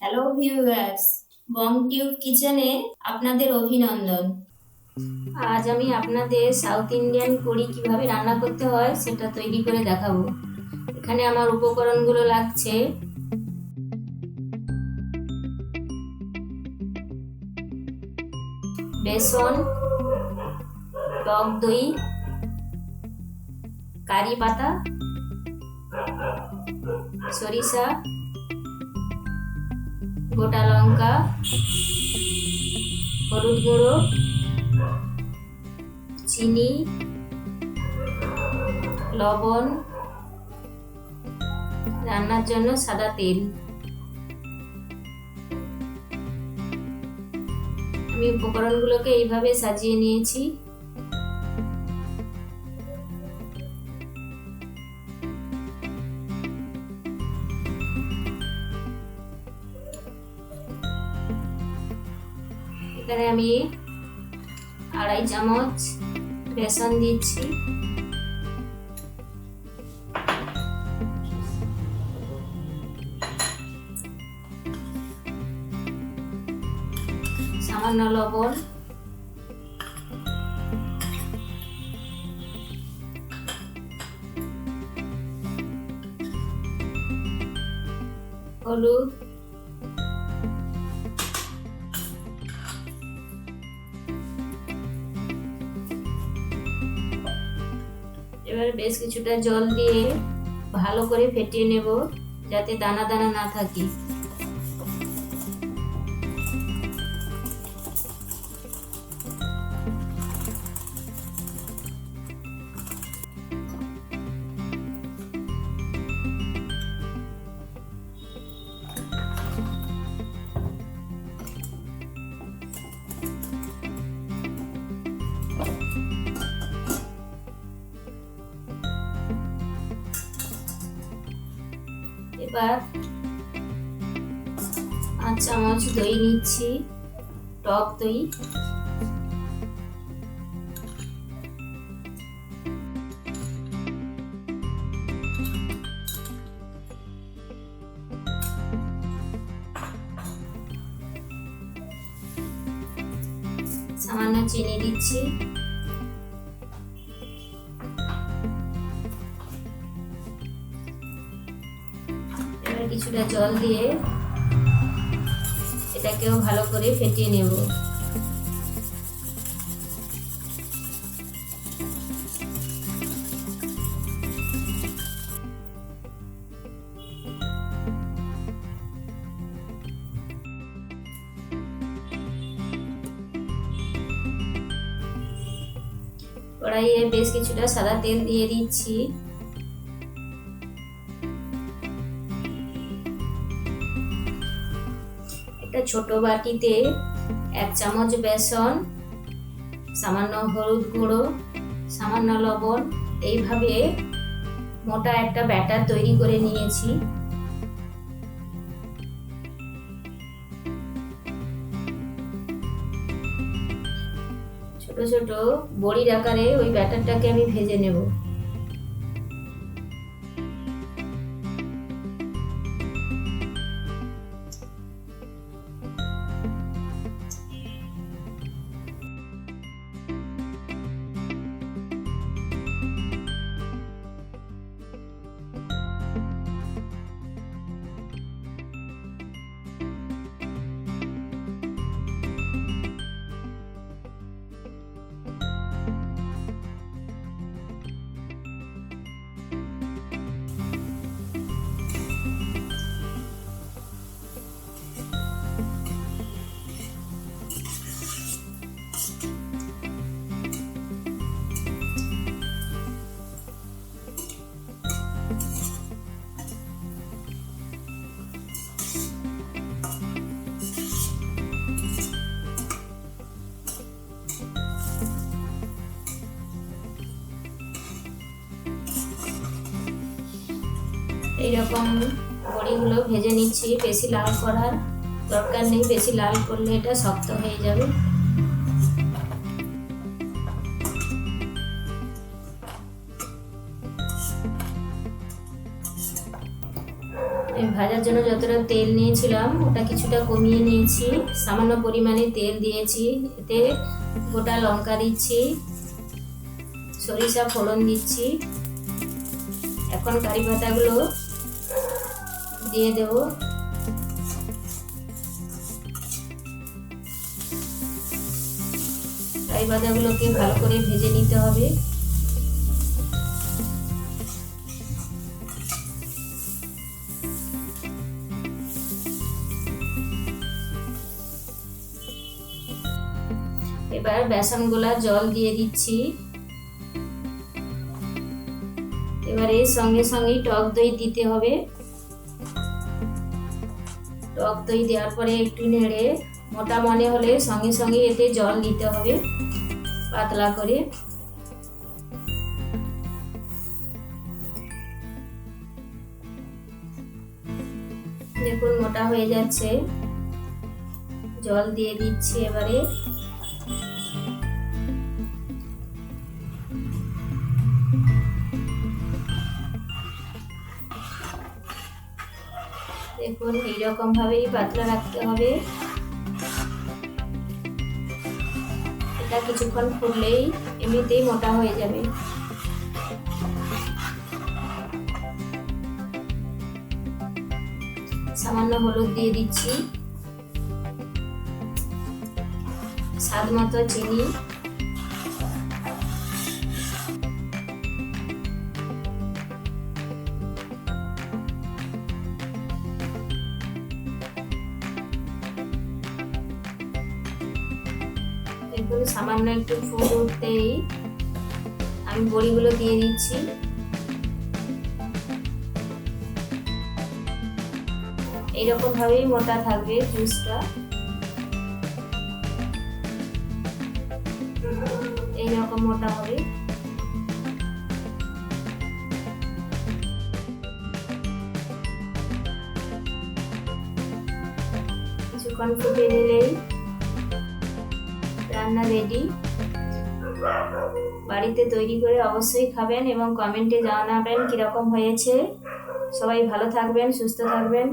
Hello viewers, বং tube কিচেনে আপনাদের অভিনন্দন। আজ আমি আপনাদের সাউথ ইন্ডিয়ান কারি কিভাবে রান্না করতে হয় সেটা তৈরি করে দেখাবো। এখানে আমার উপকরণগুলো লাগছে: বেসন, টক দই, কারি পাতা, সরিষা, গোটা লঙ্কা, হলুদ গুঁড়ো, চিনি, লবণ, রান্নার জন্য সাদা তেল। আমি উপকরণগুলোকে এইভাবে সাজিয়ে নিয়েছি। এখানে আমি 2.5 চামচ বেসন দিচ্ছি, সামান্য লবণ, হলুদ, এবার বেশ কিছুটা জল দিয়ে ভালো করে ফেটিয়ে নেব যাতে দানা দানা না থাকে। এবার 5 চামচ দই নিচ্ছি, টক দই। সামান্য চিনি দিচ্ছি। এবার কিছুটা জল দিয়ে এটাকেও ভালো করে ফেটিয়ে নেব। কড়াইয়ে বেশ কিছুটা সাদা তেল দিয়ে দিচ্ছি। একটা ছোট বাটিতে 1 চামচ বেসন, সামান্য হলুদ গুঁড়ো, সামান্য লবণ, এইভাবে মোটা একটা ব্যাটার তৈরি করে নিয়েছি। ছোট ছোট বড়ির আকারে ওই ব্যাটারটাকে আমি ভেজে নেব। এইরকম বড়িগুলো ভেজে নিচ্ছি। বেশি লাল করার দরকার নেই, বেশি লাল করলে এটা শক্ত হয়ে যাবে। আমি ভাজার জন্য যতটা তেল নিয়েছিলাম ওটা কিছুটা কমিয়ে নিয়েছি, সামান্য পরিমাণে তেল দিয়েছি, এতে গোটা লঙ্কা দিচ্ছি, সরিষা ফোড়ন দিচ্ছি, এখন কারি পাতাগুলো দিয়ে দেব। কারি পাতাগুলোকে ভালো করে ভেজে নিতে হবে। এবার বেসন গোলা জল দিয়ে দিচ্ছি। এবার এর সঙ্গে সঙ্গে টক দই দিতে হবে। টক দই দেওয়ার পরে একটু নেড়ে মোটা মনে হলে সঙ্গে সঙ্গে এতে জল দিতে হবে পাতলা করে। দেখুন মোটা হয়ে যাচ্ছে, জল দিয়ে দিচ্ছি। এবারে দেখুন এইরকম ভাবেই পাতলা রাখতে হবে। এটা কিছুক্ষণ ফুটলেই এমনিতেই মোটা হয়ে যাবে। সামান্য হলুদ দিয়ে দিচ্ছি, স্বাদ মতো চিনি, দেখুন সামান্য একটু ফুট উঠতেই আমি বড়িগুলো দিয়ে দিচ্ছি। এইরকম ভাবেই মোটা থাকবে জুসটা, এইরকম মোটা হবে। কিছুক্ষণ ফুটে নিলেই রান্না রেডি। বাড়িতে তৈরি করে অবশ্যই খাবেন এবং কমেন্টে জানাবেন কিরকম হয়েছে। সবাই ভালো থাকবেন, সুস্থ থাকবেন।